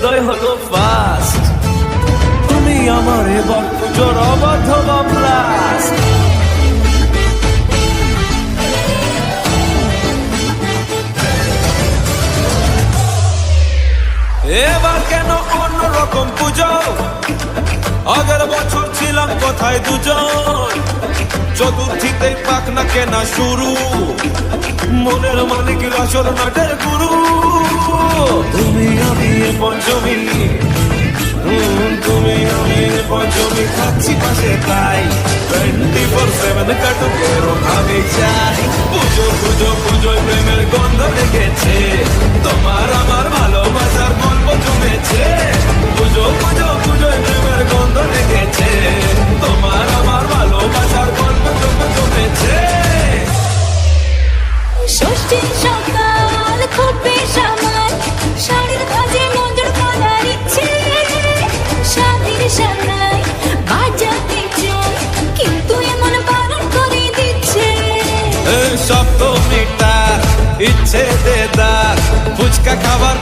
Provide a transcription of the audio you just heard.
হৃদয় হলো ফাস্ট। তুমি আমার এবার পুজোর অবাধ ব্লাস্ট। এবার কেন অন্যরকম পুজো? আগের বছর ছিলাম কোথায় দুজন, চতুর্থীতে পাক না কেনা শুরু, মনের মালিক আসল নাটের গুরু। তুমি আমি পঞ্চমী, তুমি আমি পঞ্চমী খাচ্ছি পাশে তাই 24/7 কাটুক এরম আমি চাই। পুজো পুজো পুজোয় প্রেমের গন্ধ লেগেছে, তোমার আমার ভালোবাসার গল্প জমেছে। পুজো পুজো পুজোয় প্রেমের গন্ধ লেগেছে, তোমার আমার ভালোবাসার গল্প জমেছে। ষষ্ঠীর সকাল খুবই সামাল, শাড়ির ভাজে মঞ্জুর করার ইচ্ছে, স্বামীর সামনায় বাজাতে চাই কিন্তু এমন বারণ করে দিচ্ছে। সপ্তমীটা ইচ্ছে দেদার, ফুচকা খাবার